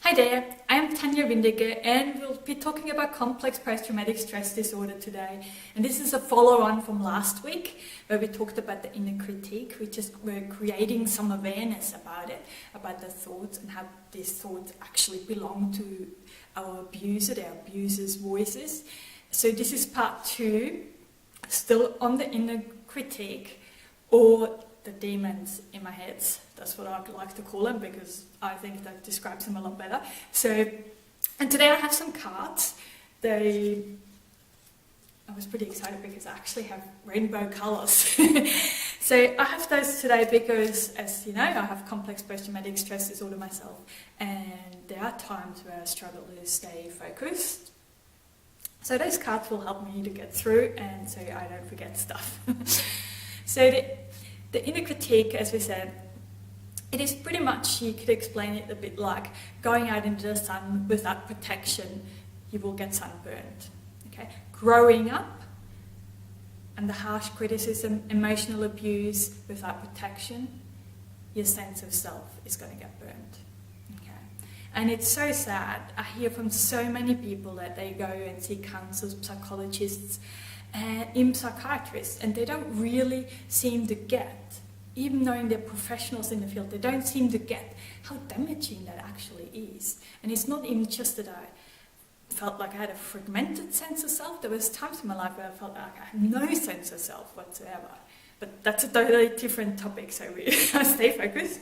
Hi there, I am Tanya Windiger and we'll be talking about complex post-traumatic stress disorder today. And this is a follow-on from last week where we talked about the inner critique. We're creating some awareness about it, about the thoughts and how these thoughts actually belong to our abuser, our abuser's voices. So this is part 2, still on the inner critique or the demons in my head. That's what I like to call them because I think that describes them a lot better. And today I have some cards. I was pretty excited because I actually have rainbow colours. So I have those today because, as you know, I have complex post-traumatic stress disorder myself, and there are times where I struggle to stay focused. So those cards will help me to get through and so I don't forget stuff. So the inner critique, as we said, it is pretty much, you could explain it a bit like going out into the sun without protection, you will get sunburned. Okay? Growing up and the harsh criticism, emotional abuse without protection, your sense of self is going to get burned. Okay? And it's so sad. I hear from so many people that they go and see counselors, psychologists, and even psychiatrists, and they don't really seem to get, even knowing they're professionals in the field, they don't seem to get how damaging that actually is. And it's not even just that I felt like I had a fragmented sense of self. There was times in my life where I felt like I had no sense of self whatsoever. But that's a totally different topic, so I stay focused.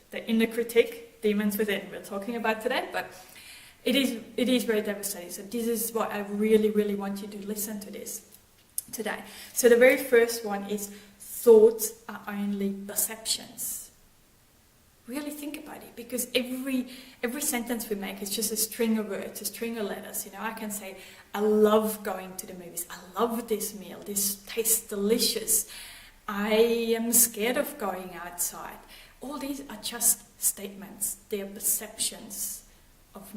The inner critique, demons within, we're talking about today, but it is very devastating. So this is what I really, really want you to listen to this today. So the very first one is thoughts are only perceptions. Really think about it, because every sentence we make is just a string of words, a string of letters. You know, I can say, I love going to the movies. I love this meal. This tastes delicious. I am scared of going outside. All these are just statements. They are perceptions of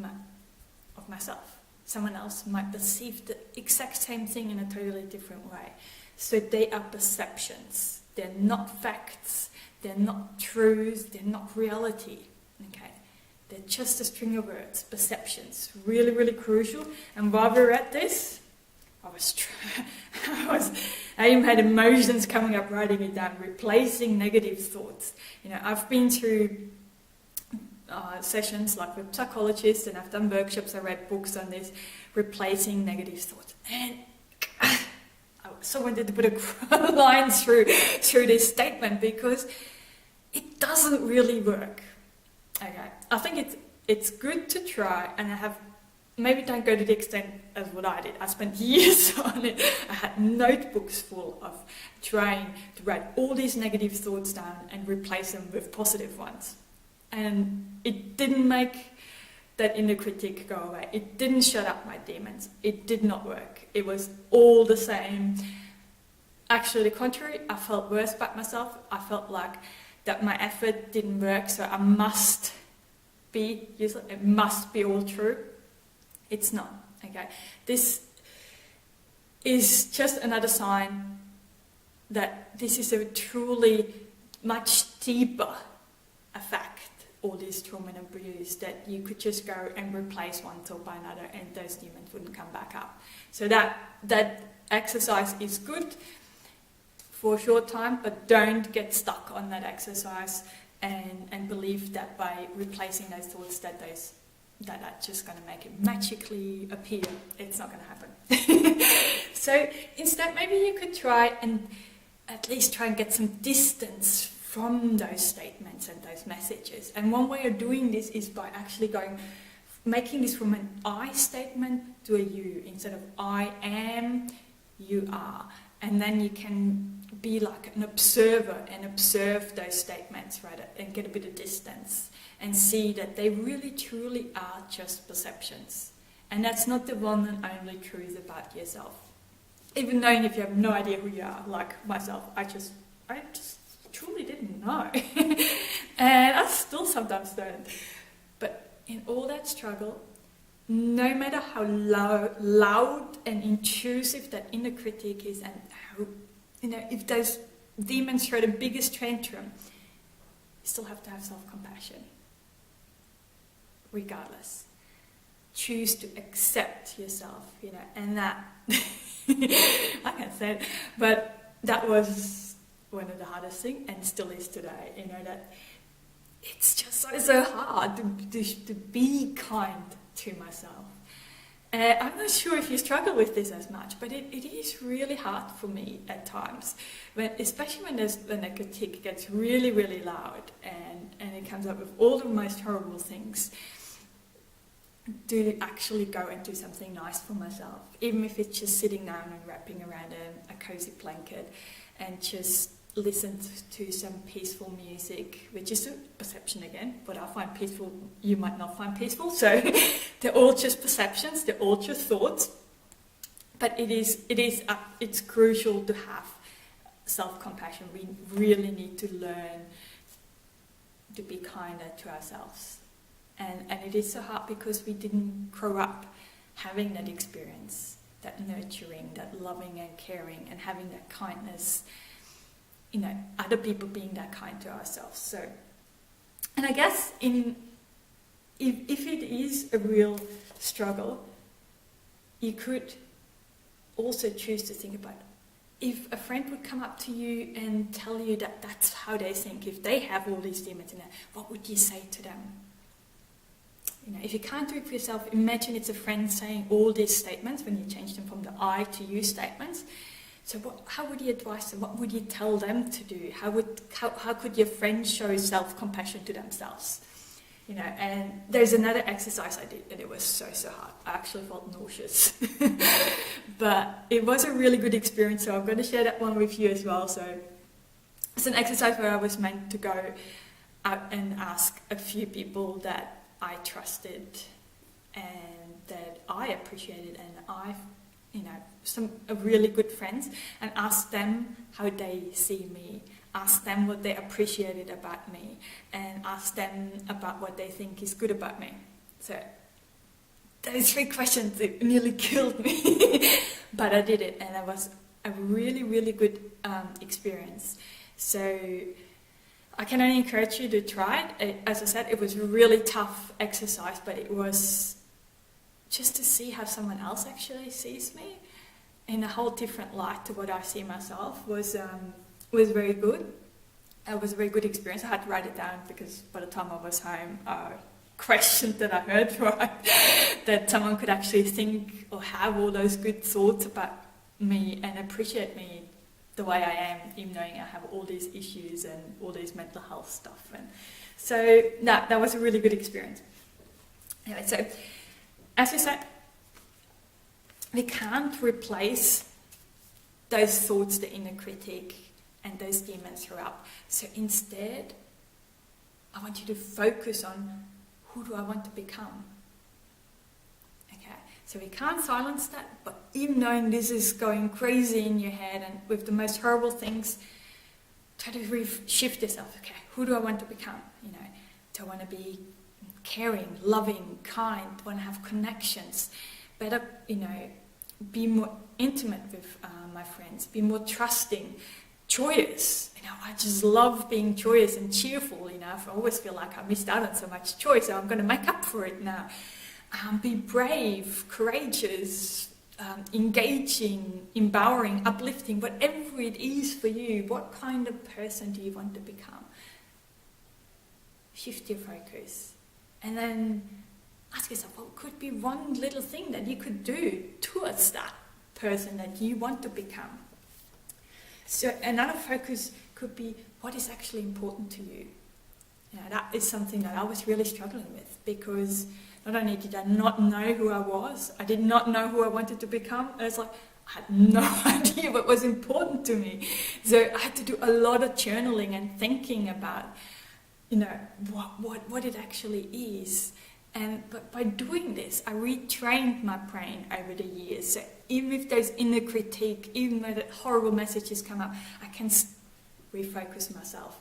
myself. Someone else might perceive the exact same thing in a totally different way. So they are perceptions. They're not facts. They're not truths. They're not reality. Okay? They're just a string of words, perceptions. Really, really crucial. And while we were at this, I even had emotions coming up, writing it down, replacing negative thoughts. You know, I've been through sessions like with psychologists, and I've done workshops, I read books on this, replacing negative thoughts. And I so wanted to put a line through this statement because it doesn't really work. Okay, I think it's good to try, and maybe don't go to the extent as what I did. I spent years on it. I had notebooks full of trying to write all these negative thoughts down and replace them with positive ones. And it didn't make that inner critique go away. It didn't shut up my demons. It did not work. It was all the same. Actually, the contrary, I felt worse about myself. I felt like that my effort didn't work, so it must be all true. It's not, okay? This is just another sign that this is a truly much deeper effect, all this trauma and abuse, that you could just go and replace one thought by another and those demons wouldn't come back up. So that exercise is good for a short time, but don't get stuck on that exercise and believe that by replacing those thoughts that's just going to make it magically appear. It's not going to happen. So instead, maybe you could try and at least try and get some distance from those statements and those messages. And one way of doing this is by actually making this from an I statement to a you. Instead of I am, you are. And then you can be like an observer and observe those statements, right, and get a bit of distance and see that they really truly are just perceptions. And that's not the one and only truth about yourself. Even knowing if you have no idea who you are, like myself, I just truly didn't know. And I still sometimes don't. But in all that struggle, no matter how loud and intrusive that inner critique is, and how, if those demons throw the biggest tantrum, you still have to have self-compassion. regardless. Choose to accept yourself, and that, I can't say it, but that was one of the hardest things, and still is today, that it's just so hard to be kind to myself. I'm not sure if you struggle with this as much, but it is really hard for me at times, especially when the critique gets really, really loud and it comes up with all the most horrible things, to actually go and do something nice for myself, even if it's just sitting down and wrapping around a cozy blanket and just listen to some peaceful music, which is a perception again. What I find peaceful, you might not find peaceful. So they're all just perceptions, they're all just thoughts. But it's crucial to have self-compassion. We really need to learn to be kinder to ourselves. And it is so hard because we didn't grow up having that experience, that nurturing, that loving and caring, and having that kindness, other people being that kind to ourselves. So, and I guess if it is a real struggle, you could also choose to think about, if a friend would come up to you and tell you that that's how they think, if they have all these demons in there, what would you say to them? If you can't do it for yourself, imagine it's a friend saying all these statements when you change them from the I to you statements. So how would you advise them? What would you tell them to do? How could your friend show self-compassion to themselves? And there's another exercise I did, and it was so hard. I actually felt nauseous. But it was a really good experience, so I'm going to share that one with you as well. So it's an exercise where I was meant to go out and ask a few people that I trusted and that I appreciated, and some really good friends, and ask them how they see me, ask them what they appreciated about me, and ask them about what they think is good about me. So those 3 questions, it nearly killed me, but I did it, and it was a really, really good experience. So I can only encourage you to try it. As I said, it was a really tough exercise, but it was just to see how someone else actually sees me in a whole different light to what I see myself was very good. It was a very good experience. I had to write it down because by the time I was home, questions that I heard, right, that someone could actually think or have all those good thoughts about me and appreciate me the way I am, even knowing I have all these issues and all these mental health stuff. And so that was a really good experience. Anyway, so as you said, we can't replace those thoughts, the inner critic and those demons throughout. So instead, I want you to focus on, who do I want to become? So we can't silence that, but even knowing this is going crazy in your head and with the most horrible things, try to shift yourself. Okay, who do I want to become? Do I want to be caring, loving, kind? Do I want to have connections? Better, be more intimate with my friends, be more trusting, joyous. I just love being joyous and cheerful. I always feel like I missed out on so much joy, so I'm going to make up for it now. Be brave, courageous, engaging, empowering, uplifting, whatever it is for you. What kind of person do you want to become? Shift your focus. And then ask yourself, what could be one little thing that you could do towards that person that you want to become? So another focus could be, what is actually important to you? That is something that I was really struggling with, because not only did I not know who I was, I did not know who I wanted to become. I was like, I had no idea what was important to me. So I had to do a lot of journaling and thinking about, what it actually is. But by doing this, I retrained my brain over the years. So even if there's inner critique, even though the horrible messages come up, I can refocus myself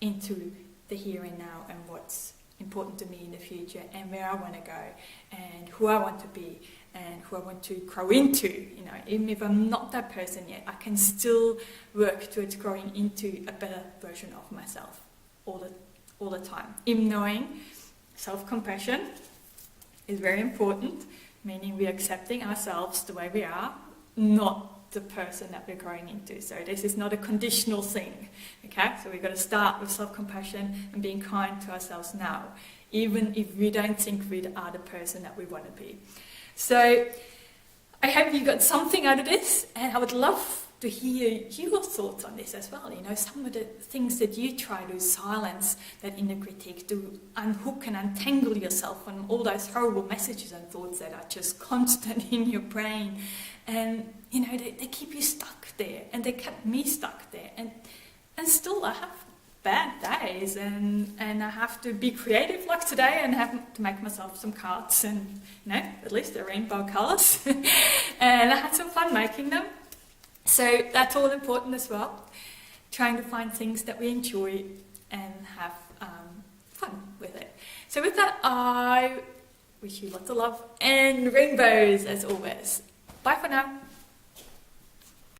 into the here and now and what's important to me in the future and where I want to go and who I want to be and who I want to grow into. Even if I'm not that person yet, I can still work towards growing into a better version of myself all the time. Even knowing self-compassion is very important, meaning we're accepting ourselves the way we are, not the person that we're growing into. So this is not a conditional thing, okay? So we've got to start with self-compassion and being kind to ourselves now, even if we don't think we are the person that we want to be. So I hope you got something out of this, and I would love to hear your thoughts on this as well. You know, some of the things that you try to silence that inner critic, to unhook and untangle yourself from all those horrible messages and thoughts that are just constant in your brain. And, you know, they keep you stuck there, and they kept me stuck there. And still I have bad days, and I have to be creative like today and have to make myself some cards, and, you know, at least they're rainbow colours. And I had some fun making them. So that's all important as well, trying to find things that we enjoy and have fun with it. So with that, I wish you lots of love and rainbows as always. Bye for now.